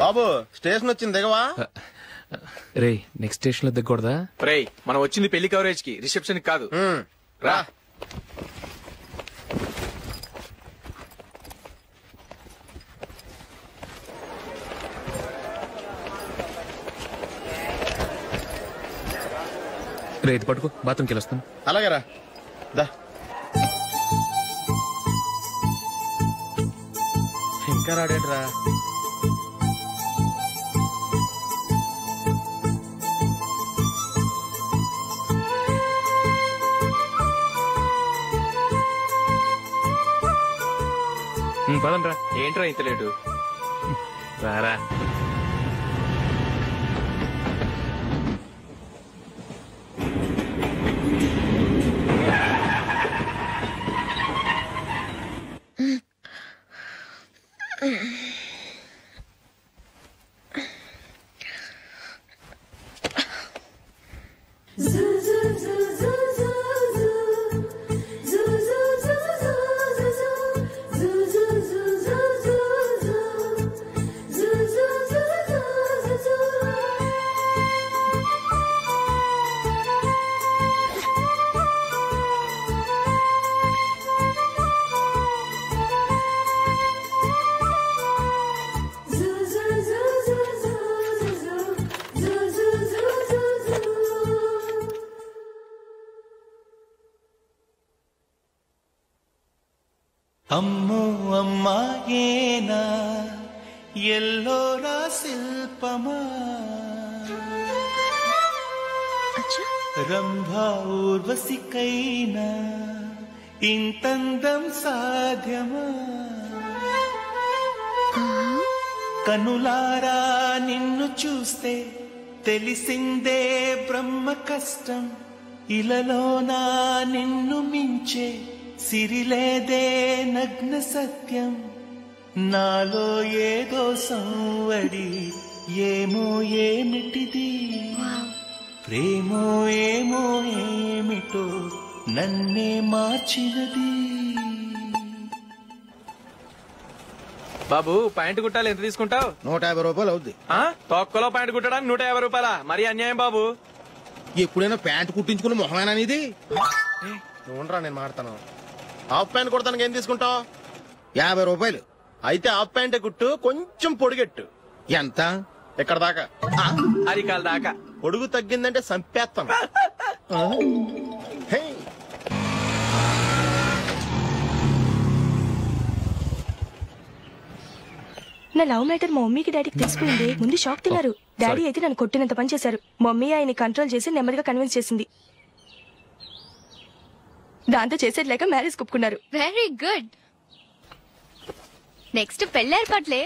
బాబు station వచ్చింది దిగవా? రే next station లో దిగకూడదా? రే మనం వచ్చింది పెళ్లి కవరేజ్ కి, రిసెప్షన్ కాదు. రా. రే ఇది పట్టుకో, బాత్రూమ్కి వెళ్ళొస్తాను. అలాగే రా. ఇంకా రాడేట్రా? పదండ్రా. ఏంట్రా ఇంత లేటు? రారా. అమ్మో అమ్మాయేనా ఎల్లోరా శిల్పమా, రంభా ఊర్వశికైనా ఇంతందం సాధ్యమా, కనులారా నిన్ను చూస్తే తెలిసిందే బ్రహ్మ కష్టం, ఇలలోనా నిన్ను మించే సిరిలేదే నగ్న సత్యం, నాలో ఏదో సంవడి ఏమో ఏమిటిది, ప్రేమో ఏమో ఏమిటో నన్నే మార్చినది. బాబు ప్యాంటు కుట్టాలి, ఎంత తీసుకుంటావు? 150 రూపాయలు అవుద్ది. తొక్కలో ప్యాంటు కుట్టడానికి 150 రూపాయల? మరి అన్యాయం బాబు. ఎప్పుడైనా ప్యాంటు కుట్టించుకుని మొహమేనా ఇది? చూడరా నేను మాడతాను. హాఫ్ ప్యాంట్ కుడతానికి ఏం తీసుకుంటావు? 50 రూపాయలు. అయితే హాఫ్ ప్యాంటే కుట్టు, కొంచెం పొడిగెట్టు. ఎంత? ఇక్కడ దాకా, అరికాల దాకా. పొడుగు తగ్గిందంటే సంపేస్తాను. నా లవ్ మ్యాటర్ మా మమ్మీకి డాడీకి తెలుసుకుంది. ముందు షాక్ తిన్నారు. డాడీ అయితే నన్ను కొట్టినంత పని చేశారు. మమ్మీ ఆయన్ని కంట్రోల్ చేసి నెమ్మదిగా కన్విన్స్ చేసింది. దాంతో చేసేది లేక మ్యారేజ్ ఒప్పుకున్నారు. Very good. నెక్స్ట్ పెళ్లి ఏర్పాట్లే.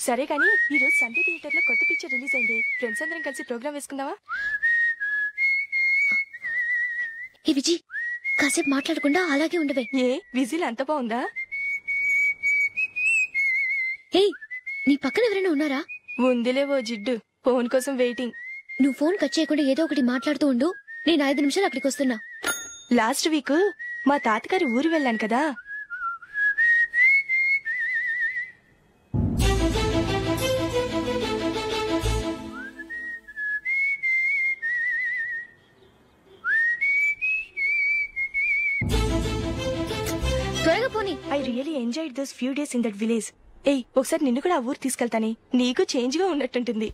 సరే కానీ ఈ రోజు సండే థియేటర్ లో కొత్త పిక్చర్ రిలీజ్ అయింది. ఫ్రెండ్స్ అందరం కలిసి ప్రోగ్రామ్ వేసుకుందామా? ఈ విజి కాసేపు మాట్లాడకుండా అలాగే ఉండవే. ఏ విజిల్ అంత బాగుందా? ఏయ్ నీ పక్కన ఎవరైనా ఉన్నారా? ఉందిలేవో జిడ్డు, ఫోన్ కోసం వెయిటింగ్. నువ్వు ఫోన్ కట్ చేయకుండా ఏదో ఒకటి మాట్లాడుతూ ఉండు. నేను 5 నిమిషాలు అక్కడికి వస్తున్నా. లాస్ట్ వీక్ మా తాతగారి ఊరు వెళ్ళాను కదా. త్వరగా పోనీ. I really enjoyed those few days in that village. ఏయ్ ఒకసారి నిన్ను కూడా ఆ ఊరు తీసుకెళ్తానే, నీకు చేంజ్ గా ఉన్నట్టుంటుంది.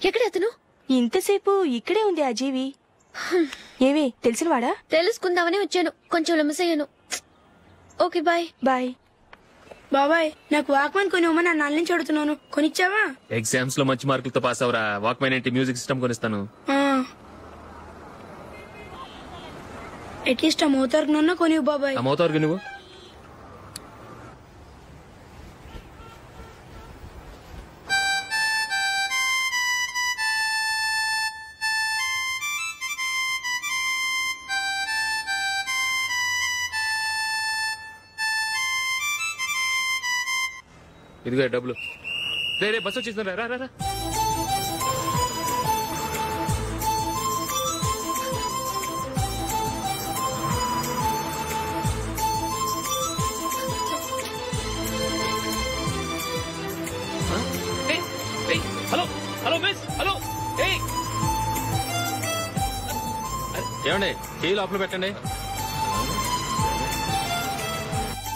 ఎక్కడ అతను? ఇంతసేపు ఇక్కడే ఉంది ఆ జీవి. ఏవే తెలిసినవాడా? తెలుసుకుందామని వచ్చాను, కొంచెం లెమసయ్యాను. Okay bye. బాయ్. బాబాయ్ నాకు వాక్మెన్ కొనివ్వమని నా నుంచి అడుగుతున్నాను, కొనిచ్చావా? ఎగ్జామ్స్ లో మంచి మార్కులతో పాస్ అవరా. వాక్మెన్ ఏంటి, మ్యూజిక్ సిస్టమ్ కొనిస్తాను. అట్లీస్ట్ ఆ మోతార్కు నన్న కొనివ్వు బాబాయ్. ఆ మోతార్కు నువ్వు ఇదిగో డబ్బులు. రే బస్ వచ్చేసింది, రా రా రా. Hello hello miss, hello. ఏమండి టీ లోపల పెట్టండి.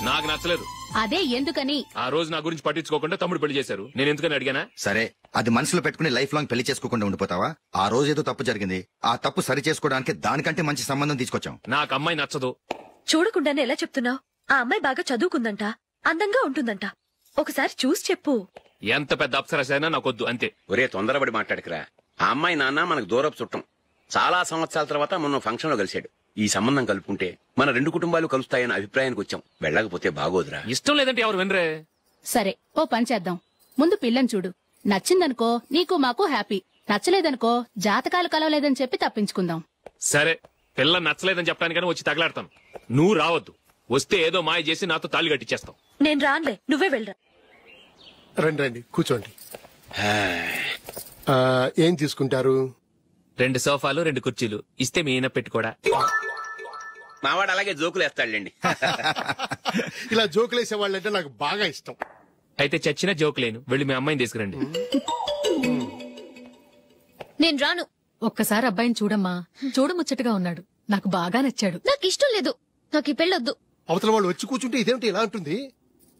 నాకు నచ్చలేదు. అదే ఎందుకని? ఆ రోజు నా గురించి పట్టించుకోకుండా తమ్ముడు పెళ్లి చేశారు. నేను ఎందుకని అడిగానా? సరే, అది మనసులో పెట్టుకుని లైఫ్ లాంగ్ పెళ్లి చేసుకోకుండా ఉండిపోతావా? ఆ రోజు ఏదో తప్పు జరిగింది, ఆ తప్పు సరి చేసుకోవడానికి దానికంటే మంచి సంబంధం తీసుకొచ్చాం. నాకు అమ్మాయి నచ్చదు. చూడకుండానే ఎలా చెప్తున్నావు? ఆ అమ్మాయి బాగా చదువుకుందంట, అందంగా ఉంటుందంట. ఒకసారి చూసి చెప్పు. ఎంత పెద్ద అప్సరసైనా నాకొద్దు, అంతే. ఒరే తొందరపడి మాట్లాడకురా. ఆ అమ్మాయి నాన్న మనకు దూరపు చుట్టం. చాలా సంవత్సరాల తర్వాత మొన్న ఫంక్షన్ లో కలిశాడు. ఈ సంబంధం కలుపుకుంటే మన 2 కుటుంబాలు కలుస్తాయన్న అభిప్రాయానికి వచ్చాం. వెళ్ళకపోతే బాగోదురా. ఇష్టం లేదంటే ఎవరు వినరే. సరే, ఓ పని చేద్దాం. ముందు పిల్లని చూడు. నచ్చిందనుకో నీకు మాకు హ్యాపీ. నచ్చలేదనుకో జాతకాలు కలవలేదని చెప్పి తప్పించుకుందాం. సరే, పిల్ల నచ్చలేదని చెప్పడానికని వచ్చి తగలాడతాను. నువ్వు రావద్దు. వస్తే ఏదో మాయ చేసి నాతో తాళి కట్టించేస్తావు. నేను రానులే, నువ్వే వెళ్ళరా. రండి కూర్చోండి. ఏం తీసుకుంటారు? 2 సోఫాలు 2 కుర్చీలు ఇస్తే మీ ఈయన పెట్టుకోడా. మావాడు అలాగే జోకులు వేస్తాడులేండి. ఇలా జోకులేసే వాళ్ళంటే నాకు బాగా ఇష్టం. అయితే చచ్చిన జోక్ లేను. వెళ్ళి మీ అమ్మాయిని తీసుకురండి. నేను రాను. ఒక్కసారి అబ్బాయిని చూడమ్మా. చూడముచ్చటగా ఉన్నాడు. నాకు బాగా నచ్చాడు. నాకు ఇష్టం లేదు. నాకు ఈ పెళ్ళొద్దు. అవతల వాళ్ళు వచ్చి కూర్చుంటే ఇదేమిటి ఇలా ఉంటుంది?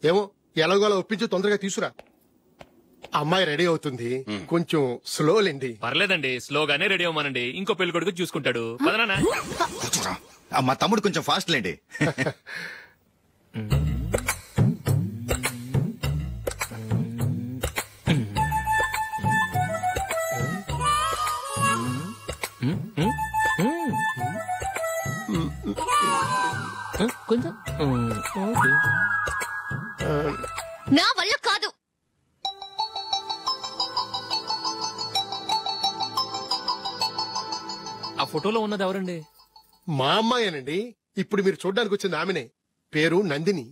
ఏమో ఎలాగోలా ఒప్పించి తొందరగా తీసుకురా. అమ్మాయి రెడీ అవుతుంది, కొంచెం స్లో లేండి. పర్లేదండి, స్లోగానే రెడీ అవ్వమనండి. ఇంకో పెళ్లి కొడుకు చూసుకుంటాడు. పదనా. మా తమ్ముడు కొంచెం ఫాస్ట్ లేండి. కొంచెం నా వల్ల కాదు. ఆ ఫోటోలో ఉన్నది ఎవరండి? మా అమ్మాయేనండి. ఇప్పుడు మీరు చూడ్డానికి వచ్చింది ఆమెనే. పేరు నందిని.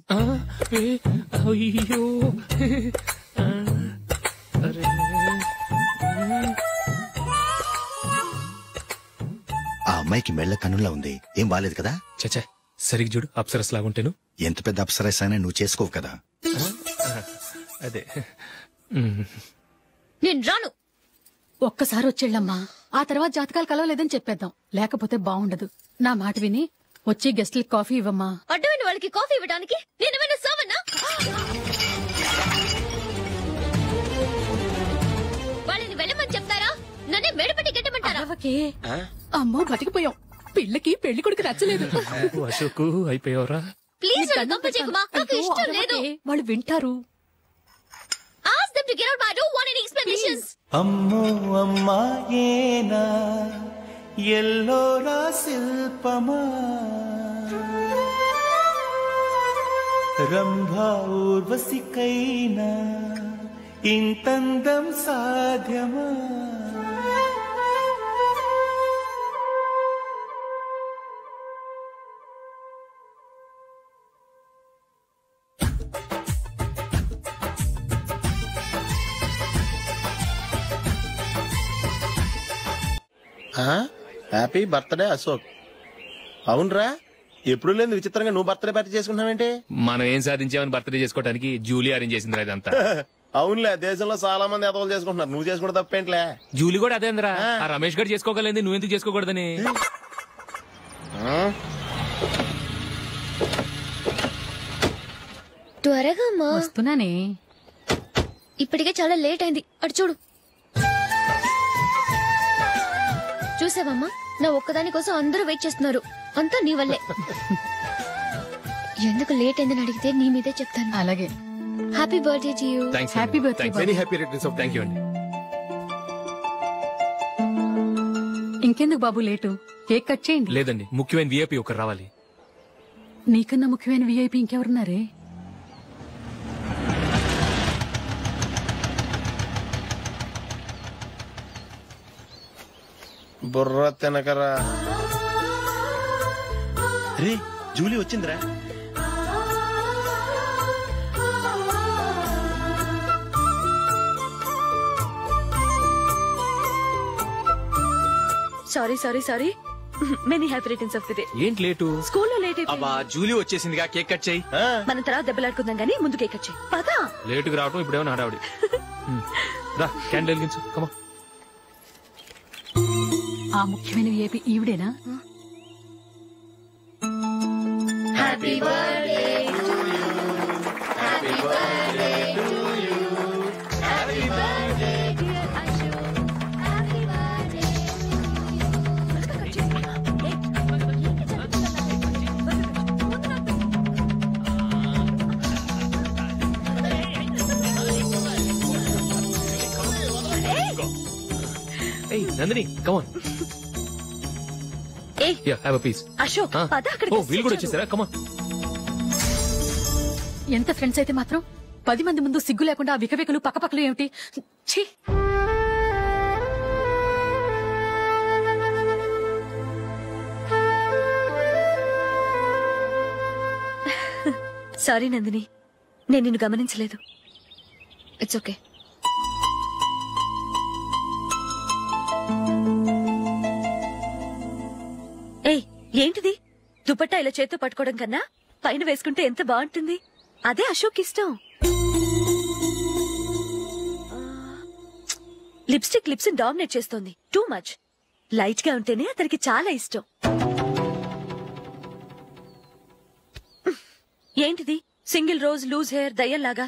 అయ్యో, ఆ అమ్మాయికి మెళ్ళ కన్నులా ఉంది. ఏం బాలేదు కదా? చచ్చా, సరిగ్గా చూడు. అప్సరస్ లాగుంటేను. ఎంత పెద్ద అప్సరస్ అయినా నువ్వు చేసుకోవు కదా. అదే. నేను రాను. ఒక్కసారి వచ్చేళ్ళమ్మా. ఆ తర్వాత జాతకాలు కలవలేదని చెప్పేద్దాం. లేకపోతే బాగుండదు. నా మాట విని వచ్చి గెస్ట్లకి కాఫీ ఇవ్వమ్మా. అడ్డమైన వాళ్ళకి కాఫీ ఇవ్వడానికి నేనేమైనా సావన్నా? వాళ్ళని వెళ్ళమని చెప్తారా? నన్నే మేడపట్టి గెట్టమంటారా? అమ్మో, బతికిపోయాం. పిల్లకి పెళ్లి కొడుకు నచ్చలేదు. అశోకు అయిపోయావరా? ప్లీజ్ నాకు ఇష్టం లేదు. వాళ్ళు వింటారు. Ask them to get out. I don't want any explanations. అమ్మో అమ్మాయేనా ఎల్లోరా శిల్పమా రంభా ఊర్వశికైనా ఇంతందం సాధ్యమా? Happy birthday Ashok. అవునరా, ఎప్పుడు లేదు విచిత్రంగా నువ్వు బర్త్డే పార్టీ చేసుకుంటున్నావేంటి? మనం ఏం సాధించామని బర్త్డే చేసుకోవడానికి జూలీ అరేంజ్ చేసిందిరా ఇదంతా. అవునులే, దేశంలో చాలా మంది ఎదవలు చేసుకుంటున్నారు. నువ్వు చేసుకుంటే తప్పేంట్లే. జూలీ కూడా అదేంద్రా. ఆ రమేష్ గారు చేసుకోగలేదు, నువ్వెందుకు చేసుకోకూడదని. త్వరగా అమ్మా. వస్తున్నానే. ఇప్పటికే చాలా లేట్ అయింది. అటు చూడు. చూసావమ్మా, నా ఒక్కదాని కోసం అందరూ వెయిట్ చేస్తున్నారు. అంతా నీ వల్లే. ఎందుకు లేట్ అయిందని అడిగితే నీ మీదే చెప్తాను. అలాగే. Happy birthday to you. Happy birthday. Very happy returns of. Thank you అండి. ఇంకెందుకు బాబు లేటు? కేక్ కట్ చేయండి. లేదండి, ముఖ్యమైన విఐపి ఒకరు రావాలి. నీకన్నా ముఖ్యమైన విఐపి ఇంకెవరున్నారే? బుర్ర తినకరా. రే, జూలీ వచ్చిందిరా. Sorry sorry sorry many happy returns of the day. ఏంటి లేటు? స్కూల్లో లేట్ అబ్బా అయిపోయింది. జూలీ వచ్చేసిందిగా, కేక్ కట్ చేయి. మనం తర్వాత దెబ్బలాడుకుందాం గానీ ముందు కేక్ వచ్చాయి పదా. లేటుగా రావటం ఇప్పుడేమో హడావిడి. రా క్యాండిల్ వెలిగించు. కమా. ఆ ముఖ్యమైన ఏపీ ఈవిడేనా? Happy birthday to you happy birthday to you happy birthday dear Ashok happy birthday. ఏయ్ నందిని కమాన్. ఏయ్ yeah have a piece. Ashok పద అక్కడికి. ఓ వీళ్ళు కూడా వచ్చేసారా? కమాన్. ఎంత ఫ్రెండ్స్ అయితే మాత్రం 10 మంది ముందు సిగ్గు లేకుండా వికవికలు పక్కపక్కలు ఏమిటి? ఛీ! సారీ నందిని, నేను నిన్ను గమనించలేదు. It's okay. ఏయ్ ఏంటిది? దుపట్టా ఇలా చేత్తో పట్టుకోవడం కన్నా పైన వేసుకుంటే ఎంత బాగుంటుంది. అదే అశోక్ ఇష్టం. లిప్స్టిక్ లిప్స్ డామినేట్ చేస్తోంది. Too much. లైట్ గా ఉంటేనే అతనికి చాలా ఇష్టం. ఏంటిది? సింగిల్ రోజ్ లూజ్ హెయిర్ దయ్యంలాగా.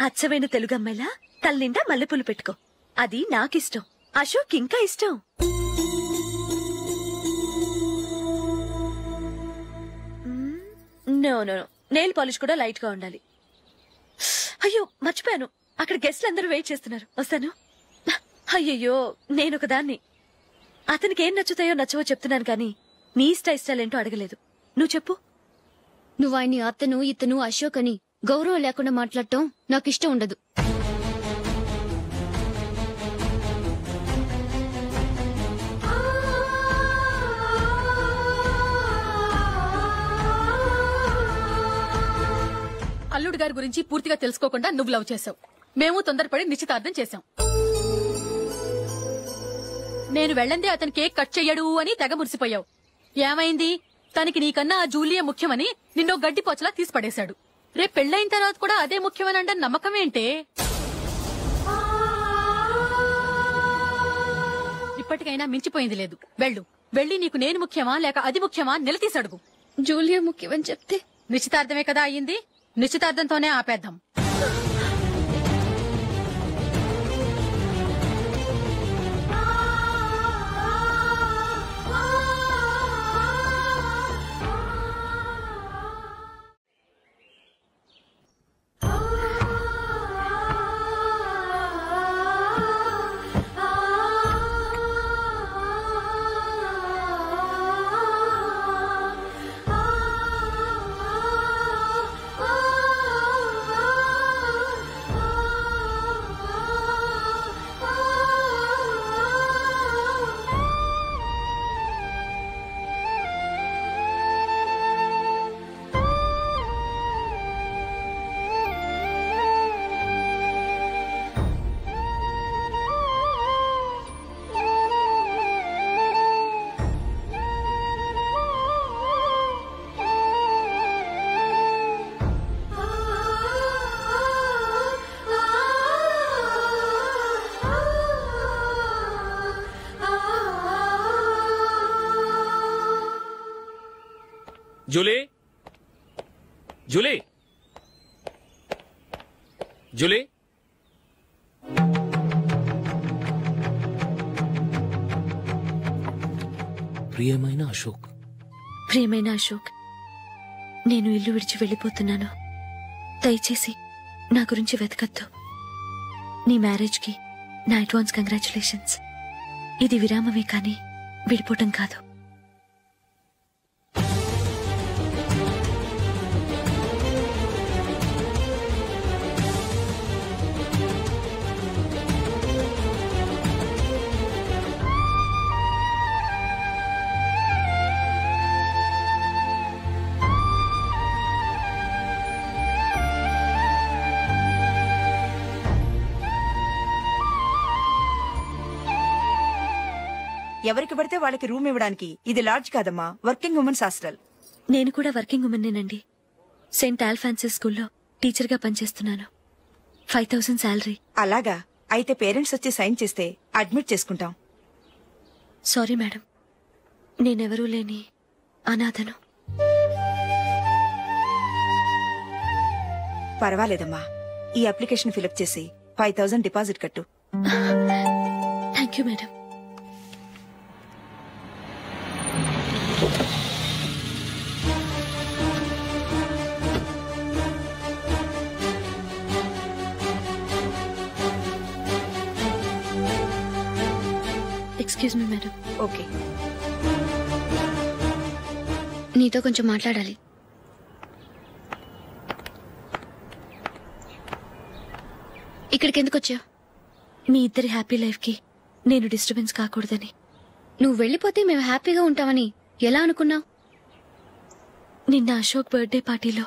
అచ్చమైన తెలుగు అమ్మాయిలా తల్లిండా మల్లెపూలు పెట్టుకో. అది నాకిష్టం. అశోక్ ఇంకా ఇష్టం. No no no, nail polish కూడా లైట్ గా ఉండాలి. అయ్యో మర్చిపోయాను, అక్కడ గెస్ట్లు అందరూ వెయిట్ చేస్తున్నారు. వస్తాను. అయ్యయ్యో నేనొక దాన్ని. అతనికి ఏం నచ్చుతాయో నచ్చవో చెప్తున్నాను కానీ నీ ఇష్టాలేంటో అడగలేదు. నువ్వు చెప్పు. నువ్వు ఆయన్ని అతను ఇతను అశోక్ అని గౌరవం లేకుండా మాట్లాడటం నాకు ఇష్టం ఉండదు. అల్లుడు గారి గురించి పూర్తిగా తెలుసుకోకుండా నువ్వు లవ్ చేసావు. మేము తొందరపడి నిశ్చితార్థం చేశాం. నేను వెళ్ళందే అతను కేక్ కట్ చెయ్యడు అని తెగ మురిసిపోయావు. ఏమైంది? తనకి నీకన్నా ఆ జూలియే ముఖ్యమని నిన్నో గడ్డి పోచలా తీసి పడేశాడు. రేపు పెళ్ళైన తర్వాత కూడా అదే ముఖ్యమని అంటే నమ్మకం ఏంటే? ఇప్పటికైనా మించిపోయింది లేదు. వెళ్ళి నీకు నేను ముఖ్యమా లేక అది ముఖ్యమా నిలదీసి అడుగు. జూలియా ముఖ్యమని చెప్తే నిశ్చితార్థమే కదా అయ్యింది. నిశ్చితార్థంతోనే ఆపేద్దాం. జూలీ జూలీ జూలీ ప్రియమైన అశోక్. ప్రియమైన అశోక్, నేను ఇల్లు విడిచి వెళ్ళిపోతున్నాను. దయచేసి నా గురించి వెతకద్దు. నీ మ్యారేజ్ కి నా అడ్వాన్స్ కంగ్రాచులేషన్స్. ఇది విరామమే కానీ విడిపోవటం కాదు. ఎవరికి పడితే వాళ్ళకి రూమ్ ఇవ్వడానికి ఇది లాడ్జ్ కాదమ్మా, వర్కింగ్ ఉమెన్స్ హాస్టల్. నేను కూడా వర్కింగ్ ఉమెన్నేనండి. సెయింట్ ఆల్ఫాన్సిస్ స్కూల్లో టీచర్గా పనిచేస్తున్నాను. 5000 శాలరీ. అలాగా? అయితే పేరెంట్స్ వచ్చి సైన్ చేస్తే అడ్మిట్ చేసుకుంటాం. సారీ మేడం, నేనెవరూ లేని అనాథను. పర్వాలేదమ్మా, ఈ అప్లికేషన్ ఫిలప్ చేసి 5000 డిపాజిట్ కట్టు. Thank you madam. Excuse me madam. Okay. నీతో కొంచెం మాట్లాడాలి. ఇక్కడికి ఎందుకు వచ్చావు? మీ ఇద్దరి హ్యాపీ లైఫ్ కి నేను డిస్టర్బెన్స్ కాకూడదని. నువ్వు వెళ్ళిపోతే మేము హ్యాపీగా ఉంటామని ఎలా అనుకున్నావు? నిన్న అశోక్ బర్త్డే పార్టీలో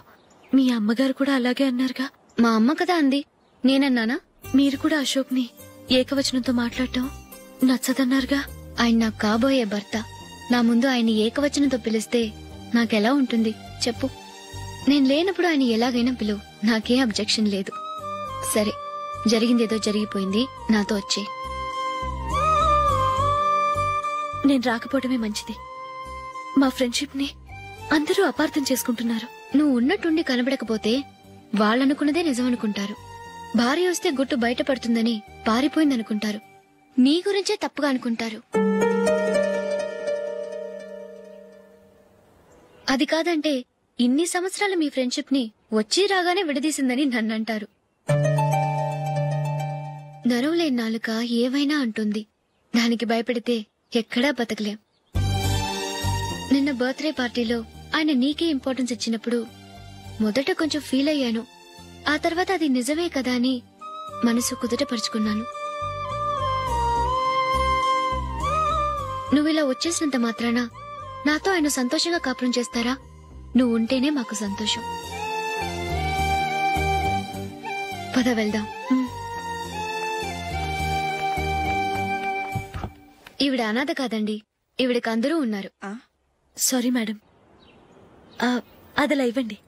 మీ అమ్మగారు కూడా అలాగే అన్నారుగా. మా అమ్మ కదా అంది, నేనన్నానా? మీరు కూడా అశోక్ ని ఏకవచనంతో మాట్లాడటం నచ్చదన్నారుగా. ఆయన నాకు కాబోయే భర్త. నా ముందు ఆయన ఏకవచనంతో పిలిస్తే నాకెలా ఉంటుంది చెప్పు? నేను లేనప్పుడు ఆయన ఎలాగైనా పిలువు, నాకేం అబ్జెక్షన్ లేదు. సరే, జరిగిందేదో జరిగిపోయింది, నాతో వచ్చే. నేను రాకపోవడమే మంచిది. మా ఫ్రెండ్షిప్ ని అందరూ అపార్థం చేసుకుంటున్నారు. నువ్వు ఉన్నట్టుండి కనబడకపోతే వాళ్ళనుకున్నదే నిజం అనుకుంటారు. భార్య వస్తే గుట్టు బయటపడుతుందని పారిపోయిందనుకుంటారు. నీ గురించే తప్పుగా అనుకుంటారు. అది కాదంటే ఇన్ని సంవత్సరాల మీ ఫ్రెండ్షిప్ ని వచ్చి రాగానే విడదీసిందని నన్నంటారు. నరవలేని నాలుక ఏవైనా అంటుంది. దానికి భయపడితే ఎక్కడా బతకలేం. నిన్న బర్త్డే పార్టీలో ఆయన నీకే ఇంపార్టెన్స్ ఇచ్చినప్పుడు మొదట కొంచెం ఫీల్ అయ్యాను. ఆ తర్వాత అది నిజమే కదా అని మనసు కుదుటపరుచుకున్నాను. నువ్విలా వచ్చేసినంత మాత్రాన నాతో ఆయన సంతోషంగా కాపురం చేస్తారా? నువ్వు ఉంటేనే మాకు సంతోషం. పద వెళ్దాం. ఈవిడ అనాథ కాదండి, ఈవిడకి అందరూ ఉన్నారు. సారీ మేడం, అదలా ఇవ్వండి.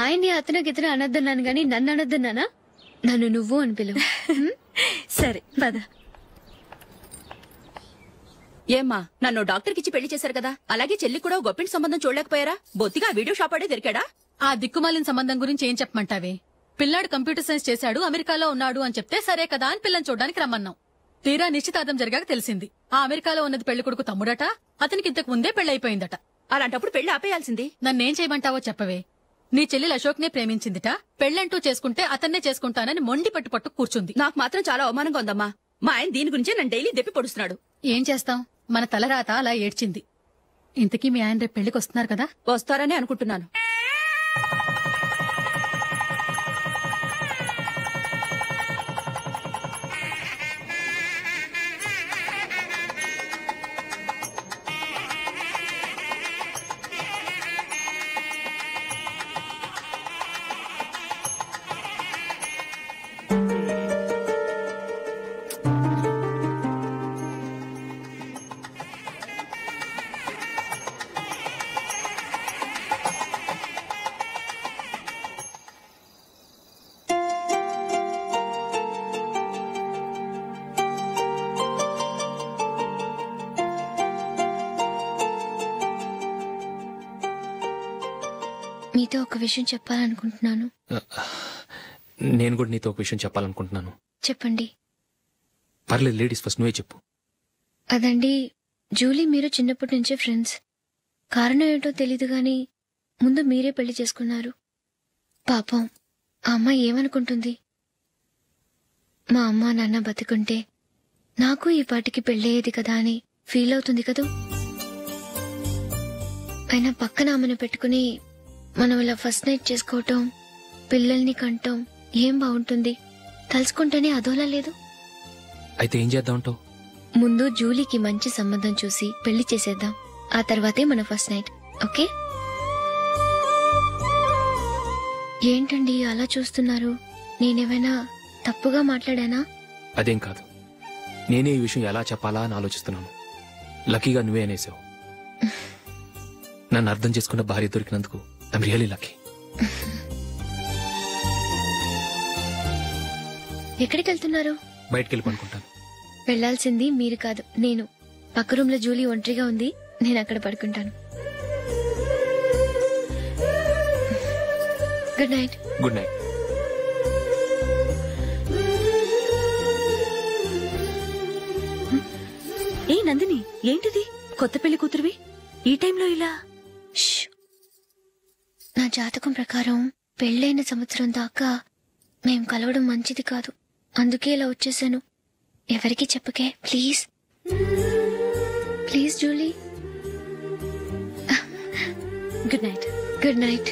ఆయన్ని అతను అనొద్దన్నాను గాని నన్ను అనొద్దన్నానా? నన్ను నువ్వు అని పిలువు. సరే పద. ఏమ్మా, నన్ను డాక్టర్కిచ్చి పెళ్లి చేశారు కదా, అలాగే చెల్లి కూడా గొప్పింటి సంబంధం చూడలేకపోయారా? బొత్తిగా వీడియో షాప్ ఆడే దొరికాడా? ఆ దిక్కుమాలిన సంబంధం గురించి ఏం చెప్పమంటావే? పిల్లాడు కంప్యూటర్ సైన్స్ చేశాడు, అమెరికాలో ఉన్నాడు అని చెప్తే సరే కదా అని పిల్లని చూడడానికి రమ్మన్నాం. తీరా నిశ్చితార్థం జరిగాక తెలిసింది ఆ అమెరికాలో ఉన్నది పెళ్లి కొడుకు తమ్ముడట, అతనికి ఇంతకు ముందే పెళ్లయిపోయిందట. అలాంటప్పుడు పెళ్లి ఆపేయాల్సింది. నన్నేం చేయమంటావో చెప్పవే. నీ చెల్లెలు అశోక్ నే ప్రేమించిందిట, పెళ్లంటూ చేసుకుంటే అతన్నే చేసుకుంటానని మొండి పట్టు కూర్చుంది. నాకు మాత్రం చాలా అవమానంగా ఉందమ్మా. మా ఆయన దీని గురించే నన్ను డైలీ దెప్పి పొడుస్తున్నాడు. ఏం చేస్తాం, మన తలరాత అలా ఏడ్చింది. ఇంతకీ మీ ఆయన రేపు పెళ్లికి వస్తున్నారు కదా? వస్తారని అనుకుంటున్నాను. మీతో ఒక విషయం చెప్పాలనుకుంటున్నాను. నేను కూడా నీతో ఒక విషయం చెప్పాలనుకుంటున్నాను. చెప్పండి. పర్లేదు, లేడీస్ ఫస్ట్, నువ్వే చెప్పు. అదండి, జూలీ మీరు చిన్నప్పటి నుంచే ఫ్రెండ్స్. కారణం ఏంటో తెలీదు గాని ముందు మీరే పెళ్లి చేసుకున్నారు. పాపం ఆ అమ్మాయి ఏమనుకుంటుంది? మా అమ్మ నాన్న బతికుంటే నాకు ఈ పాటికి పెళ్ళయ్యేది కదా అని ఫీల్ అవుతుంది కదూ. అయినా పక్కన ఆమెను పెట్టుకుని మనం ఇలా ఫస్ట్ నైట్ చేసుకోవటం, పిల్లల్ని కంటాం ఏం బాగుంటుంది? తలుచుకుంటేనే అదోలా లేదు. అయితే ఏం చేద్దామంటావు? ముందు జూలీకి మంచి సంబంధం చూసి పెళ్లి చేసేద్దాం, ఆ తర్వాతే మన ఫస్ట్ నైట్. ఓకే? ఏంటండి అలా చూస్తున్నారు? నేనేమైనా తప్పుగా మాట్లాడానా? అదేం కాదు, నేనే ఈ విషయం ఎలా చెప్పాలా అని ఆలోచిస్తున్నాను. లక్కీగా నువ్వే అనేసావు. నన్ను అర్థం చేసుకున్న భార్య దొరికినందుకు ఐమ్ రియలీ లక్కీ. ఎక్కడికి వెళ్తున్నారు? బయటికి వెళ్ళి పడుకుంటాను. వెళ్లాల్సింది మీరు కాదు, నేను. పక్క రూమ్ లో జూలీ ఒంటరిగా ఉంది, నేను అక్కడ పడుకుంటాను. Good night. Good night. ఏ నందిని, ఏంటిది? కొత్త పెళ్లి కూతురువి ఈ టైంలో ఇలా? నా జాతకం ప్రకారం పెళ్ళైన సంవత్సరం దాకా మేం కలవడం మంచిది కాదు, అందుకే ఇలా వచ్చేసాను. ఎవరికి చెప్పకే please. Please Julie. Good night. Good night.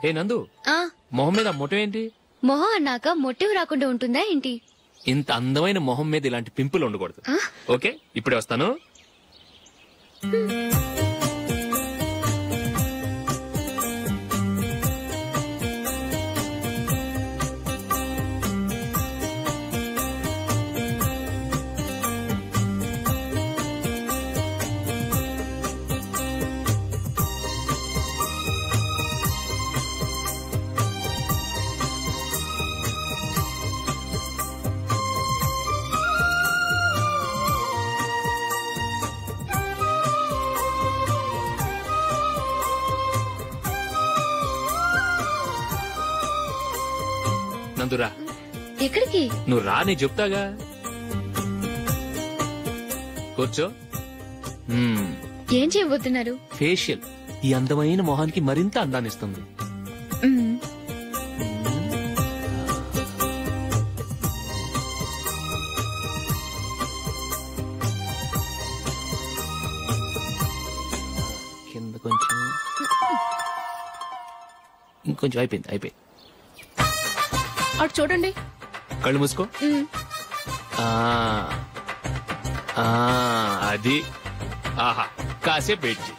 ఏ నందు, మొహం మీద మొట్టం ఏంటి? మొహం అన్నాక మొట్టివి రాకుండా ఉంటుందా ఏంటి? ఇంత అందమైన మొహం మీద ఇలాంటి పింపుల్ ఉండకూడదు. ఓకే, ఇప్పుడే వస్తాను. నందురా. ఎక్కడికి? నువ్వు రా, నేను చెప్తాగా. కూర్చో. ఏం చేయబోతున్నారు? ఫేషియల్ ఈ అందమైన మొహానికి మరింత అందాన్నిస్తుంది. కింద కొంచెం, ఇంకొంచెం. అయిపోయింది. అటు చూడండి. కళ్ళు మూసుకో. అది. ఆహా, కాసేపు వెయిట్ చేయి.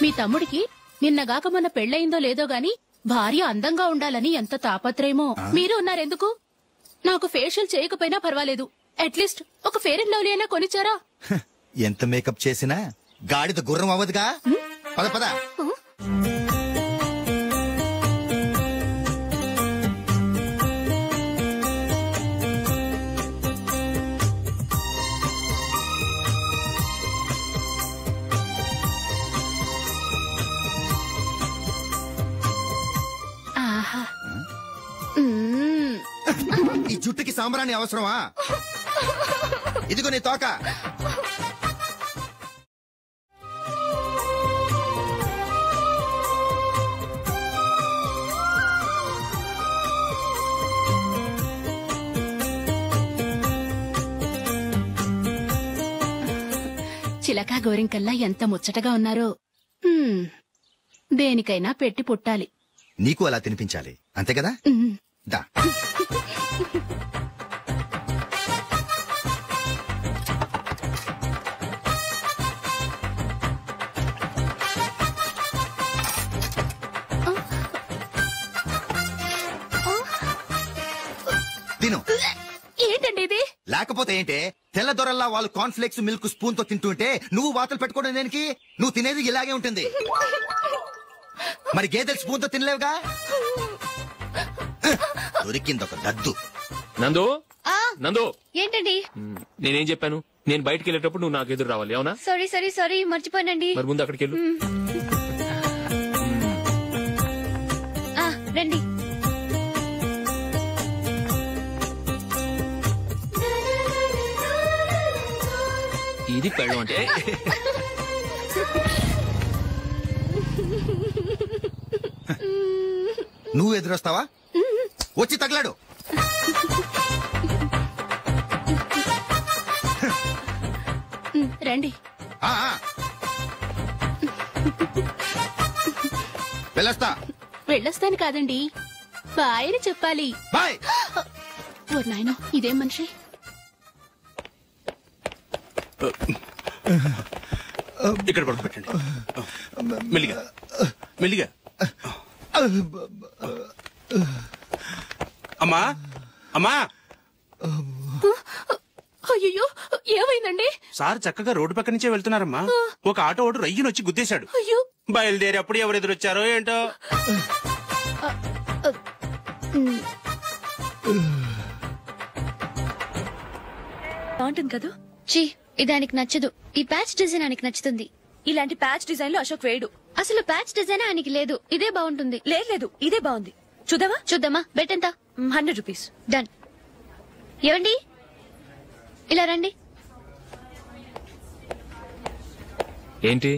మీ తమ్ముడికి నిన్నగాక మొన్న పెళ్ళయిందో లేదో గాని భార్య అందంగా ఉండాలని ఎంత తాపత్రయమో. మీరు ఉన్నారెందుకు? నాకు ఫేషియల్ చేయకపోయినా పర్వాలేదు, అట్లీస్ట్ ఒక ఫేర్ అండ్ లవ్లీ అయినా కొనిచ్చారా? ఎంత మేకప్ చేసినా గాడిద గుర్రం అవ్వదుగా. పద పద. ఈ జుట్టుకి సాంబ్రాణి అవసరమా? ఇదిగో నీ తోక. చిలకా గోరింకల్లా ఎంత ముచ్చటగా ఉన్నారో. దేనికైనా పెట్టి పుట్టాలి. నీకు అలా తినిపించాలి, అంతే కదా? దా. తిను. ఏంటండి ఇది? లేకపోతే ఏంటే, తెల్ల దొరల్లా వాళ్ళు కార్న్ఫ్లేక్స్ మిల్క్ స్పూన్ తో తింటుంటే నువ్వు వాతలు పెట్టుకోవడం దేనికి? నువ్వు తినేది ఇలాగే ఉంటుంది. మరి గేదెలు స్పూన్ తో తినలేవుగా. దొరికింది ఒక దద్దు. నందు, నందు. ఏంటండి? నేనేం చెప్పాను? నేను బయటికి వెళ్ళేటప్పుడు నువ్వు నాకు ఎదురు రావాలి, అవునా? సారీ మర్చిపోయానండి. మరి ముందు అక్కడికి వెళ్ళు. రండి. ఇది పెళ్ళం అంటే. నువ్వు ఎదురొస్తావా? వచ్చి తగలాడు. రండి. వెళ్ళొస్తాను కాదండి, బాయ్ అని చెప్పాలి. బాయ్. ఓ నాయనో, ఇదేం మనిషి? ఇక్కడ పడుకోబెట్టండి. మెల్లిగా మెల్లిగా. అమ్మా అమ్మా. అయ్యో ఏమైందండి? సార్ చక్కగా రోడ్డు పక్క నుంచే వెళ్తున్నారమ్మా. ఒక ఆటో ఓడు రయ్యను వచ్చి గుద్దేశాడు. బయలుదేరి అప్పుడు ఎవరు ఎదురొచ్చారో ఏంటో. బాగుంటుంది కదా? చీ, ఇది ఆయనకి నచ్చదు. ఈ ప్యాచ్ డిజైన్ ఆయనకి నచ్చుతుంది. ఇలాంటి ప్యాచ్ డిజైన్ లో అశోక్ వేడు. అసలు ప్యాచ్ డిజైన్ ఆయనకి లేదు. ఇదే బాగుంటుంది. లేదు ఇదే బాగుంది. చూద్దామా? చూద్దామా. బెట్ ఎంత? 100 రూపీస్. డన్. ఏవండి ఇలా రండి. ఏంటి?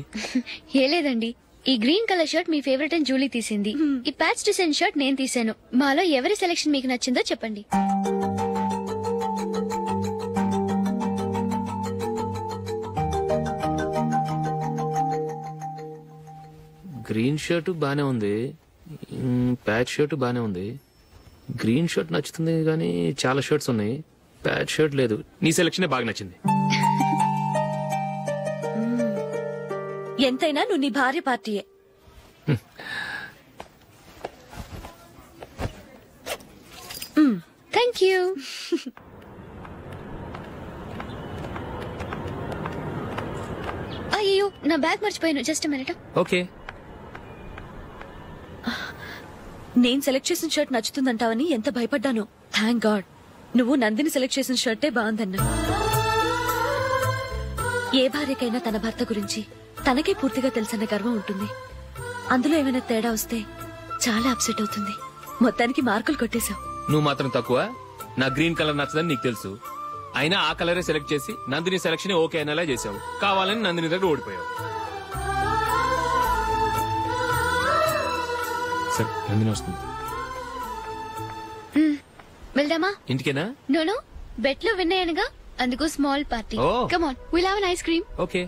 ఏ లేదండి, ఈ గ్రీన్ కలర్ షర్ట్ మీ ఫేవరెట్ అని జూలీ తీసింది. ఈ ప్యాచ్ డిజైన్ షర్ట్ నేను తీసాను. మాలో ఎవరి సెలెక్షన్ మీకు నచ్చిందో చెప్పండి. గ్రీన్ షర్ట్ బానే ఉంది, ప్యాచ్ షర్ట్ బానే ఉంది. గ్రీన్ షర్ట్ నచ్చుతుంది కానీ చాలా షర్ట్స్ ఉన్నాయి, ప్యాచ్ షర్ట్ లేదు. నీ సెలెక్షన్ బాగా నచ్చింది. ఎంతైనా నువ్వు నీ భార్య పార్టీయే. Thank you. అయ్యో నా బ్యాగ్ మర్చిపోయాను. Just minute. ఓకే. నేను సెలెక్ట్ చేసిన షర్ట్ నచ్చుతుందంటావని ఎంత భయపడ్డాను. థ్యాంక్ గాడ్ నువ్వు నందిని సెలెక్ట్ చేసిన షర్టే బాగుందన్నా. ఏ భార్యకైనా తన భర్త గురించి తనకే పూర్తిగా తెలుసన్న గర్వం ఉంటుంది. అందులో ఏమైనా తేడా వస్తే చాలా అప్సెట్ అవుతుంది. మొత్తానికి మార్కులు కొట్టేశావు. నువ్వు మాత్రం తక్కువ. నా గ్రీన్ కలర్ నచ్చదని నీకు తెలుసు, అయినా ఆ కలరే సెలెక్ట్ చేసి నందిని సెలెక్షన్ ఓకే అనేలా చేసావు. కావాలని నందిని దగ్గర ఓడిపోయావు. సరే నందిని వస్తుంది. వెళ్దామా? ఇంటికేనా? నో బెట్ లో విన్ అయ్యానుగా, అందుకు small party. Oh. Come on, will have an ice cream. Okay.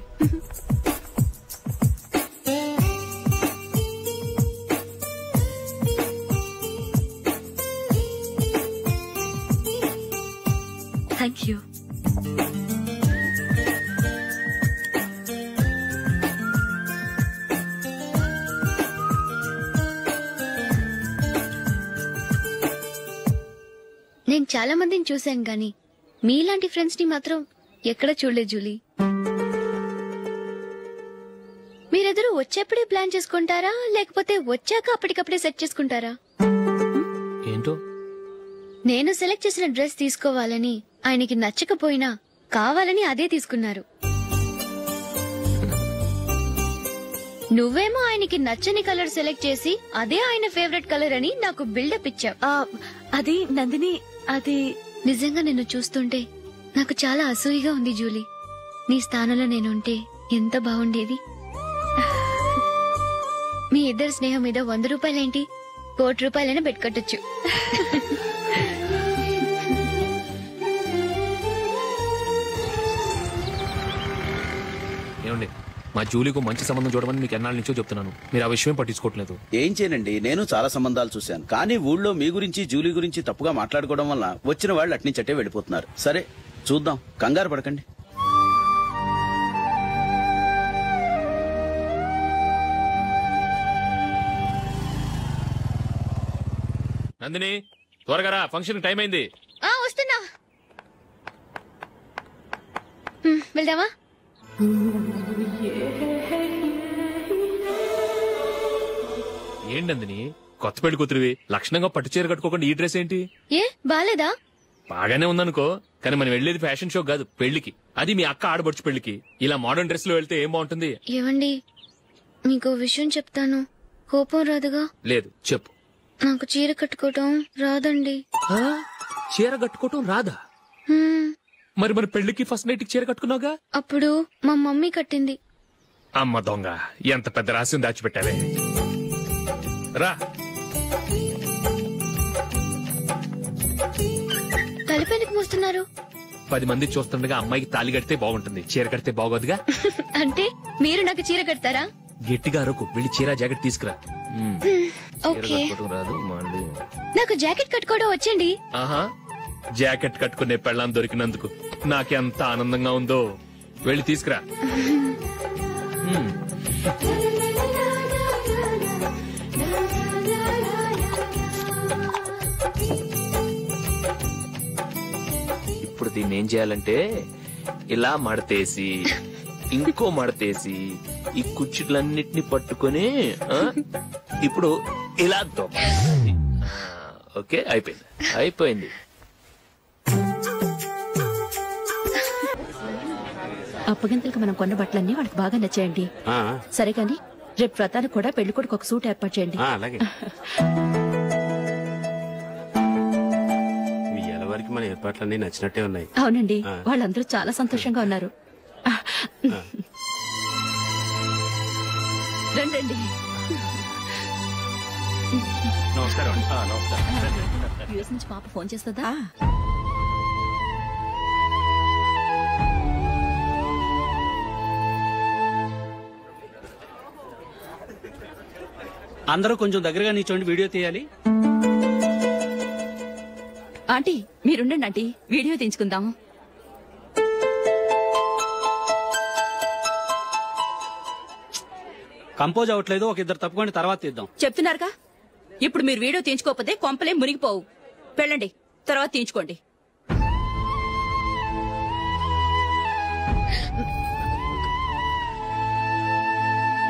Thank you. నేను చాలా మందిని చూశాను గాని మీలాంటి ఫ్రెండ్స్ ని మాత్రం ఎక్కడ చూడలేదు జూలీ. మీరెదరూ వచ్చేప్పుడే ప్లాన్ చేసుకుంటారా లేకపోతే వచ్చాక అప్పటికప్పుడే సెట్ చేసుకుంటారా? ఏంటో నేను సెలెక్ట్ చేసిన డ్రెస్ తీసుకోవాలని ఆయనకి నచ్చకపోయినా కావాలని అదే తీసుకున్నారు. నువ్వేమో ఆయనకి నచ్చని కలర్ సెలెక్ట్ చేసి అదే ఆయన ఫేవరెట్ కలర్ అని నాకు బిల్డప్ ఇచ్చావు. అది నందిని, అది నిజంగా నిన్ను చూస్తుంటే నాకు చాలా అసూయగా ఉంది జూలీ. నీ స్థానంలో నేనుంటే ఎంత బాగుండేది. మీ ఇద్దరు స్నేహం మీద 100 రూపాయలేంటి, 1 కోటి రూపాయలైనా పెట్టుకట్టొచ్చు. ఏమండి, మా జూలీకు మంచి సంబంధం చూడమని మీకు ఎన్నాళ్ళ నుంచో చెప్తున్నాను, మీరు ఆ విషయం పట్టించుకోవట్లేదు. ఏం చేయనండి, నేను చాలా సంబంధాలు చూశాను. కానీ ఊళ్ళో మీ గురించి జూలీ గురించి తప్పుగా మాట్లాడుకోవడం వల్ల వచ్చిన వాళ్ళు అట్నుంచట్టే వెళ్ళిపోతున్నారు. సరే చూద్దాం, కంగారు పడకండి. నందిని త్వరగా రా, ఫంక్షన్ టైం అయింది. వస్తున్నా. వెళ్దామా? ఏంటి నందిని, కొత్త పెళ్లి కూతురివి, లక్షణంగా పట్టు చీర కట్టుకోకుండా ఈ డ్రెస్ ఏంటి? ఏ బాలేదా? బాగానే ఉందనుకో, కానీ మనం వెళ్లేది ఫ్యాషన్ షో కాదు, పెళ్లికి. అది మీ అక్క ఆడబడుచు పెళ్లికి. ఇలా మోడర్న్ డ్రెస్ లో వెళ్తే ఏం బాగుంటుంది? ఏవండి, మీకు విషయం చెప్తాను, కోపం రాదుగా? లేదు, చెప్పు. నాకు చీర కట్టుకోవటం రాదండి. చీర కట్టుకోవటం రాదా? మరి మన పెళ్లికి ఫస్ట్ నైట్ చీర కట్టుకున్నావుగా? అప్పుడు మా మమ్మీ కట్టింది. అమ్మ దొంగ, ఎంత పెద్ద రహస్యం దాచిపెట్టావే. రా. తలపెందుకు మోస్తున్నారు? 10 మంది చూస్తుండగా అమ్మాయికి తాళి కడితే బాగుంటుంది, చీర కడితే బాగోదుగా. అంటే మీరు నాకు చీర కడతారా? గట్టిగా అరకు, వెళ్ళి చీర జాకెట్ తీసుకురా. ఓకే. రాదు మళ్ళీ. నాకు జాకెట్ కట్టుకోవడం వచ్చండి. ఆహా, జాకెట్ కట్టుకునే పెళ్ళాం దొరికినందుకు నాకెంత ఆనందంగా ఉందో. వెళ్ళి తీసుకురా. ఇప్పుడు దీన్ని ఏం చేయాలంటే ఇలా మడతేసి ఇంకో మడతేసి ఈ కుర్చీలన్నిటిని పట్టుకొని ఇప్పుడు ఇలా దొక్కాలి. ఓకే, అయిపోయింది. అప్పగింతలకు మనం కొన్న బట్టలన్నీ వాళ్ళకి బాగా నచ్చాయండి. సరే కానీ రేపు వ్రతానికి కూడా పెళ్లి కొడుకు ఒక సూట్ ఏర్పాటు చేయండి. అలాగే. మీ ఎలవరికి మన ఏర్పాట్లన్నీ నచ్చినట్టే ఉన్నాయి. అవునండి, వాళ్ళందరూ చాలా సంతోషంగా ఉన్నారు. రండి. నమస్కారం. యూఎస్ నుంచి పాప ఫోన్ చేస్తుందా? అందరూ కొంచెం దగ్గరగా నిల్చోండి, వీడియో తీయాలి. ఆంటీ మీరుండండి ఆంటీ, వీడియో తీయించుకుందాం. కంపోజ్ అవ్వట్లేదు, ఒక ఇద్దరు తప్పుకొని తర్వాత తీద్దాం. చెప్తున్నారుగా, ఇప్పుడు మీరు వీడియో తీయించుకోకపోతే కొంపలే మునిగిపోవు. వెళ్ళండి, తర్వాత తీయించుకోండి.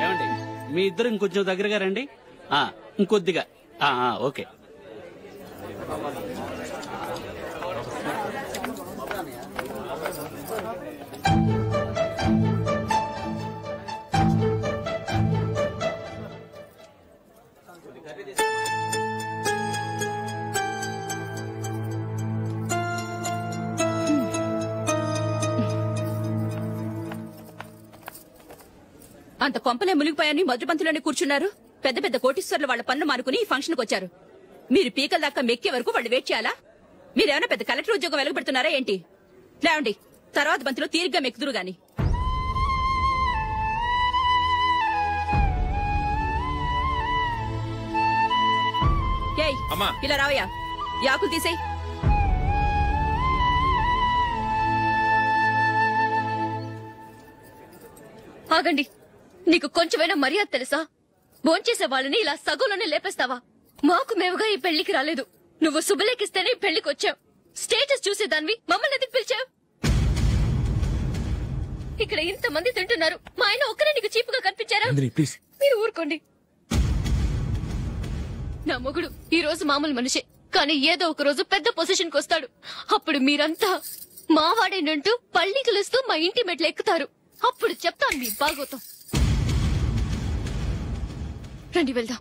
ఏమండి, మీ ఇద్దరు ఇంకొంచెం దగ్గరగా రండి. ఇంకొద్దిగా. ఓకే. అంత కొంపలే మునిగిపోయాని మొదటి పంతులోనే కూర్చున్నారు. పెద్ద పెద్ద కోటీశ్వర్లు వాళ్ళ పన్ను మానుకుని ఈ ఫంక్షన్ కు వచ్చారు. మీరు పీకల దాకా మెక్కే వరకు వాళ్ళు వెయిట్ చేయాలా? మీరేమైనా పెద్ద కలెక్టర్ ఉద్యోగం వెలగబెడుతున్నారా ఏంటి? లేవండి, తర్వాత బంతిలో తీరిగ్గా మెక్కుదురు గాని. ఇలా రావయ్యా, యాకులు తీసేయ్. ఆగండి, నీకు కొంచెమైనా మర్యాద తెలుసా? భోంచేసే వాళ్ళని ఇలా సగంలోనే లేపేస్తావా? మాకు మేముగా ఈ పెళ్లికి రాలేదు. నువ్వు శుభలేఖిస్తేనే ఈ పెళ్లికి వచ్చావు. స్టేటస్ చూసేదానివి మమ్మల్ని ఎందుకు పిలిచావు? ఇక్కడ ఇంతమంది తింటున్నారు, మా ఆయన ఒక్కరే నీకు చీపుగా కనిపించారా? మీరు ఊరుకోండి. నా మొగుడు ఈ రోజు మామూలు మనిషే, కానీ ఏదో ఒక రోజు పెద్ద పొజిషన్ కు వస్తాడు. అప్పుడు మీరంతా మావాడేనంటూ పళ్ళికలుస్తూ మా ఇంటి మెట్లు ఎక్కుతారు. అప్పుడు చెప్తాను మీ బాగోతాం. రండి వెళ్దాం.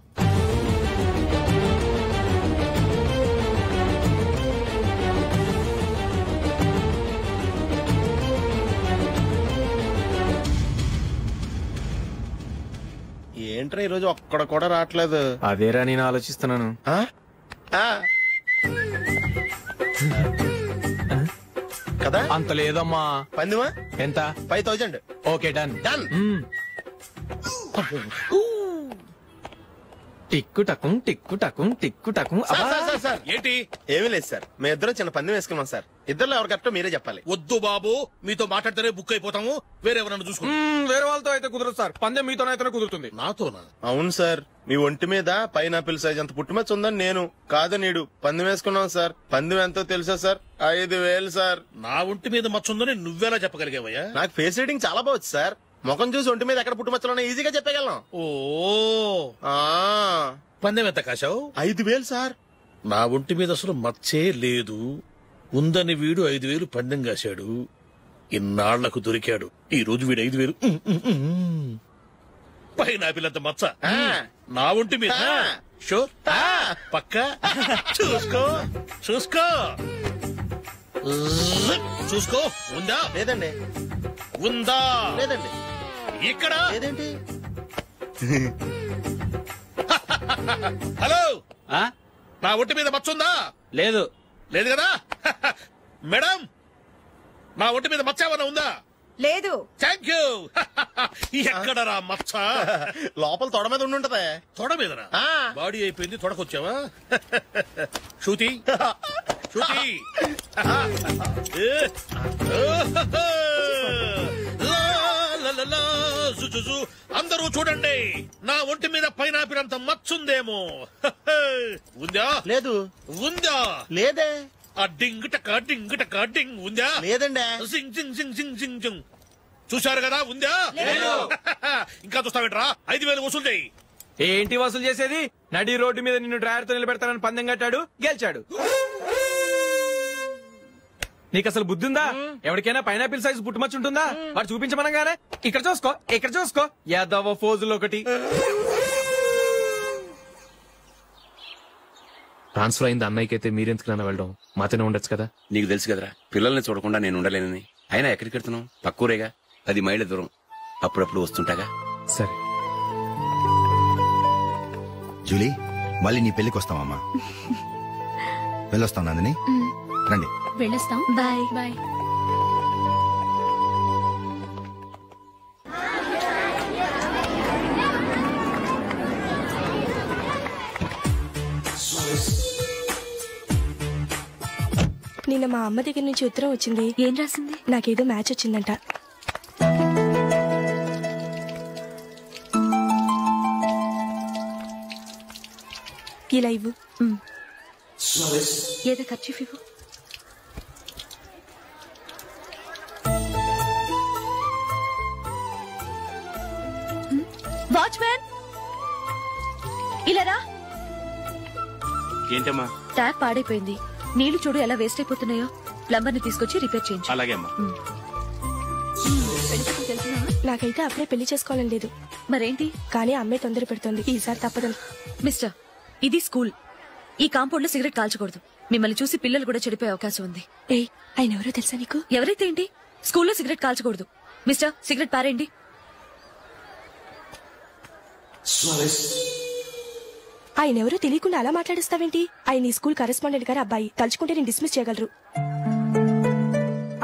ఏంట్రా ఈరోజు ఒక్కడ కూడా రావట్లేదు? అదేరా నేను ఆలోచిస్తున్నాను. కదా అంత లేదమ్మా. పందిమా ఎంత? 5000. Okay, done. టిక్కు టకుం టిక్కు టకుం టిక్కు టకుం. ఏంటి? ఏమీ లేదు సార్, మేము ఇద్దరం చిన్న పందెం వేసుకున్నాం సార్. ఇద్దరు ఎవరు కరెక్టో మీరే చెప్పాలి. వద్దు బాబు, మీతో మాట్లాడితేనే బుక్ అయిపోతాము. వేరే ఎవరన్నా చూసుకుంటాం. వేరే వాళ్ళతో అయితే కుదరదు సార్, పందెం మీతోనైతేనే కుదురుతుంది. నాతోనా? అవును సార్, మీ ఒంటి మీద పైనాపిల్ సైజ్ అంత పుట్టుమచ్చ ఉందని నేను కాదు నీడు పందెం వేసుకున్నాం సార్. పందెం ఎంతో తెలుసా సార్? 5000 సార్. నా ఒంటి మీద మచ్చ ఉందని నువ్వెలా చెప్పగలిగావయ్యా? నాకు ఫేస్ రీడింగ్ చాలా బాగుంది సార్. ముఖం చూసి ఒంటి మీద ఎక్కడ పుట్టుమచ్చలో ఈజీగా చెప్పగలను. ఓ పందెం ఎంత కాశావు? 5000 సార్. నా ఒంటి మీద అసలు మచ్చే లేదు. ఉందని వీడు 5000 పందెం కాశాడు. ఇన్నాళ్లకు దొరికాడు. ఈ రోజు వీడు 5000. పైనాపిల్ మచ్చ నా ఒంటి మీద. షూర్? పక్క చూసుకో చూసుకో చూసుకో. ఉందా? లేదండి. ఉందా? లేదండి. ఇక్కడ లేదేంటి? హలో, నా ఒంటి మీద మచ్చ ఉందా? లేదు. లేదు కదా? మేడం, నా ఒంటి మీద మచ్చ ఏమైనా ఉందా? లేదు. Thank you. ఎక్కడరా మచ్చ? లోపల తొడ మీద ఉండుంటదే. తొడ మీదరా? బాడీ అయిపోయింది, తొడకొచ్చావా? శృతి శృతి, అందరూ చూడండి, నా ఒంటి మీద పైనాపినంత మచ్చుందేమో. ఉందా? లేదు. ఉందా? లేదే. ఆ డింగ్ టక డింగ్ టక డింగ్ ఉందా? లేదండి. సింగ్ సింగ్ సింగ్ సింగ్ సింగ్ సింగ్. చూశారు కదా, ఉందా? ఇంకా చూస్తావేంట్రా? 5,000 వసూలు చేయి. ఏంటి వసూలు చేసేది? నడి రోడ్డు మీద నిన్ను డ్రైవర్ తో నిలబెడతానని పందెం కట్టాడు, గెలిచాడు. నీకు అసలు బుద్ధి ఉందా? ఎవరికైనా పైనాపిల్ సైజ్ పుట్టుమచ్చు ఉంటుందా? వాడు చూపించమనగానే ఇక్కడ చూసుకో, ఇక్కడ చూసుకో, యాదవ ఫోజులు ఒకటి. ట్రాన్స్ఫర్ అయింది అన్నయ్యకి అయితే మీరెందుకు నాన్న వెళ్ళడం? మాతోనే ఉండొచ్చు కదా. నీకు తెలుసు కదరా, పిల్లల్ని చూడకుండా నేను ఉండలేనని. అయినా ఎక్కడికి వెళ్తున్నావు? పక్కూరేగా, 10 మైళ్ళ దూరం. అప్పుడప్పుడు వస్తుంటాగా. సరే జూలీ, మళ్ళీ నీ పెళ్లికి వస్తామమ్మా. వెళ్ళొస్తాం నందిని, రండి. వెళ్ళొస్తాం. Bye bye. నిన్న మా అమ్మ దగ్గర నుంచి ఉత్తరం వచ్చింది. ఏం రాసింది? నాకేదో మ్యాచ్ వచ్చిందంట. ఇలా ఇవ్వు. ఏదో ఖర్చు ఇవ్వు. వాచ్మ్యాన్, ఇలా రా. ఏంటమ్మా? ట్యాప్ పాడైపోయింది. నీళ్లు చూడు ఎలా వేస్ట్ అయిపోతున్నాయో. ప్లంబర్ ని తీసుకొచ్చి రిపేర్ చేయించు. అలాగే అమ్మా. నాకైతే అప్పుడే పెళ్లి చేసుకోవాలని లేదు. మరేంటి? కానీ అమ్మే తొందర పెడుతోంది. ఈసారి తప్పదు. మిస్టర్, ఇది స్కూల్. ఈ కాంపౌండ్ లో సిగరెట్ కాల్చకూడదు. మిమ్మల్ని చూసి పిల్లలు కూడా చెడిపోయే అవకాశం ఉంది. ఆయన ఎవరో తెలుసా నీకు? ఎవరైతే ఏంటి, స్కూల్లో సిగరెట్ కాల్చకూడదు. మిస్టర్, సిగరెట్ పారేయండి. ఆయన ఎవరో తెలియకుండా అలా మాట్లాడిస్తావేంటి? ఆయన ఈ స్కూల్ కరెస్పాండెంట్ గారు అబ్బాయి. తలుచుకుంటే నేను డిస్మిస్ చేయగలరు.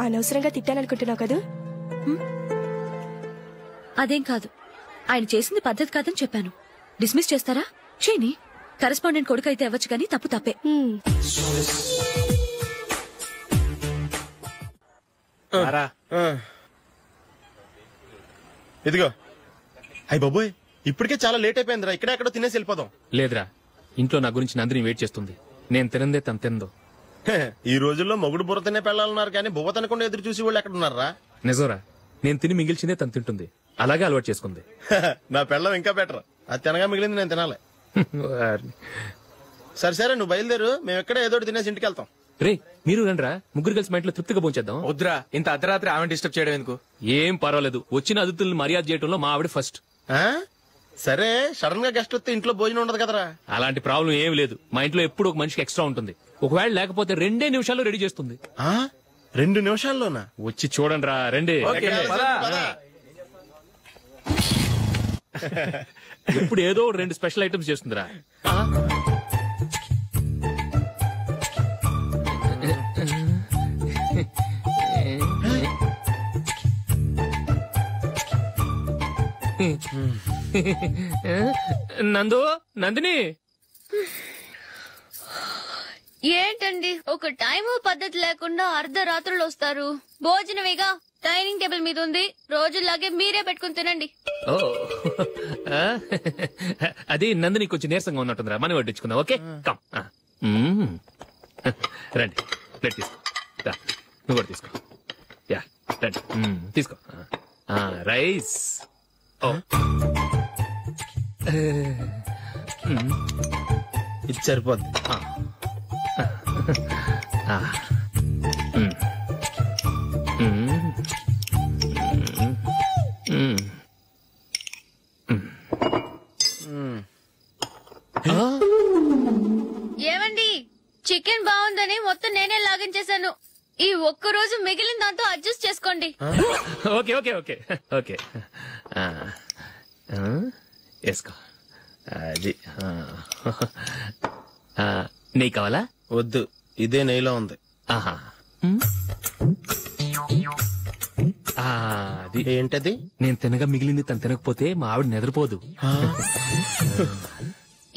అనవసరంగా తిట్టాననుకుంటున్నావు కదా? అదేం కాదు. ఆయన చేసింది పద్ధతి కాదని చెప్పాను. డిస్మిస్ చేస్తారా? చేయని. కరెస్పాండెంట్ కొడుకు అయితే అవ్వచ్చు కానీ తప్పు తప్పే. ఇదిగో. అయ్య బాబోయ్, ఇప్పటికే చాలా లేట్ అయిపోయిందిరా. ఇక్కడే ఎక్కడో తినేసి వెళ్ళిపోదాం. లేదురా, ఇంట్లో నా గురించి నందిని వెయిట్ చేస్తుంది. నేను తినందే తను తిందో. ఈ రోజుల్లో మొగుడు బుర్ర తినే పెళ్ళాలన్నారు కానీ బువ్వ తినకుండా ఎదురు చూసి వాళ్ళు ఎక్కడ ఉన్నారా? నిజంరా, నేను తిని మిగిల్చిందే తను తింటుంది. అలాగే అలవాటు చేసుకుంది. నా పెళ్ళం ఇంకా బెటర్. అది తినగా మిగిలింది నేను తినాలి. సరే సరే, నువ్వు బయలుదేరు. మేము ఎక్కడ ఏదో తినేసి ఇంటికి వెళ్తాం. రే, మీరు రండిరా, ముగ్గురు కలిసి మా ఇంట్లో తృప్తిగా పోంచేద్దాం. వద్దురా, ఇంత అర్ధరాత్రి ఆమె డిస్టర్బ్ చేయడం ఎందుకు? ఏం పర్వాలేదు, వచ్చిన అతిథులను మర్యాద చేయడంలో మా ఆవిడ ఫస్ట్. సరే, సడన్ గా గెస్ట్ వస్తే ఇంట్లో భోజనం ఉండదు కదరా? అలాంటి ప్రాబ్లం ఏం లేదు. మా ఇంట్లో ఎప్పుడు ఒక మనిషికి ఎక్స్ట్రా ఉంటుంది. ఒకవేళ లేకపోతే 2 నిమిషాల్లో రెడీ చేస్తుంది. 2 నిమిషాల్లోనా? వచ్చి చూడండి రా, రండి. ఇప్పుడు ఏదో 2 స్పెషల్ ఐటమ్స్ చేస్తుందిరా. నందు, నందిని. ఏంటండి ఒక టైము పద్ధతి లేకుండా అర్ధరాత్రులు వస్తారు? భోజనమేగా, డైనింగ్ టేబుల్ మీద ఉంది. రోజుల్లాగే మీరే పెట్టుకుని తినండి. ఓ, అది నందిని కొంచెం నీరసంగా ఉన్నట్టుందిరా. మనం వడ్డించుకుందాం. Okay, come. రండి, ప్లేట్ తీసుకో. నువ్వు కూడా తీసుకో. యా, రండి, తీసుకో. రైస్. ఇది సరిపోద్ది. ఏమండి, చికెన్ బాగుందని మొత్తం నేనే లాగించేశాను. ఈ ఒక్కరోజు మిగిలిన దాంతో అడ్జస్ట్ చేసుకోండి. ఓకే ఓకే ఓకే ఓకే, వేసుకో. అది నెయ్యి కావాలా? వద్దు, ఇదే నెయ్యిలో ఉంది. ఆహా, అది ఏంటది? నేను తినగా మిగిలింది తను తినకపోతే మా ఆవిడ నిద్రపోదు.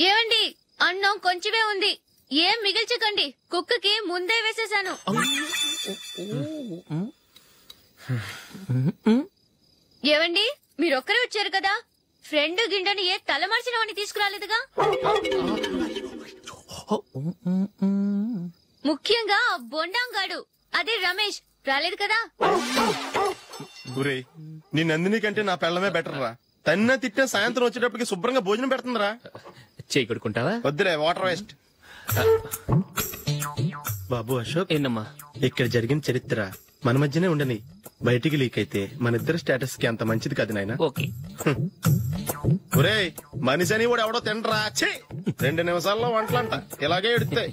ఏమండి, అన్నం కొంచెమే ఉంది. ఏం మిగిల్చకండి. కుక్కకి ముందే వేసేశాను. ఏవండి మీరొక్కరే వచ్చారు కదా, ఫ్రెండ్ గిండని ఏ తలమర్చిన వాడిని తీసుకురాలేదుగా? ముఖ్యంగా బొండాంగాడు అదే రమేష్ రాలేదు కదా? గురే నీ నందిని కంటే నా పెళ్ళమే బెటర్ రా. తన్న తిట్టిన సాయంత్రం వచ్చేటప్పటికి శుభ్రంగా భోజనం పెడుతుందిరా. చేయి కొడుకుంటావా? వద్దులే, వాటర్ వేస్ట్. బాబు అశోక్, ఏంటమ్మా ఇక్కడ జరిగిన చరిత్ర మన మధ్యనే ఉండని, బయటికి లీక్ అయితే మన ఇద్దరు స్టేటస్ కి అంత మంచిది కాదు నాయన. ఓకే. ఒరేయ్ మనిషి అని కూడా ఎవడో తినరా. 2 నిమిషాల్లో వంటలంట ఇలాగే ఎడుతాయి.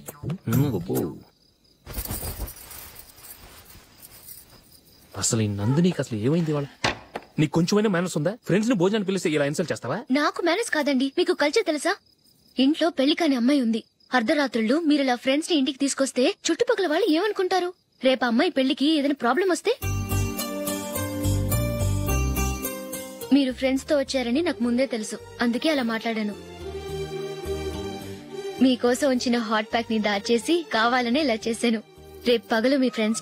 అసలు ఈ నందినికి అసలు ఏమైంది? వాళ్ళ నీకు కొంచెమైనా మేనస్ ఉందా? ఫ్రెండ్స్ ని భోజనానికి పిలిస్తే ఇలా ఇన్సల్ట్ చేస్తావా? నాకు మేనేజ్ కాదండి, మీకు కల్చర్ తెలుసా? ఇంట్లో పెళ్లి కాని అమ్మాయి ఉంది. అర్ధరాత్రుళ్ళు మీరు ఇలా ఫ్రెండ్స్ ని ఇంటికి తీసుకొస్తే చుట్టుపక్కల వాళ్ళు ఏమనుకుంటారు? రేపు అమ్మాయి పెళ్లికి ఏదైనా ప్రాబ్లం వస్తే? మీరు ఫ్రెండ్స్ తో వచ్చారని నాకు ముందే తెలుసు, అందుకే అలా మాట్లాడాను. మీకోసం ఉంచిన హాట్ ప్యాక్ ని దాచేసి కావాలనే ఇలా చేశాను. రేపు పగలు మీ ఫ్రెండ్స్ ని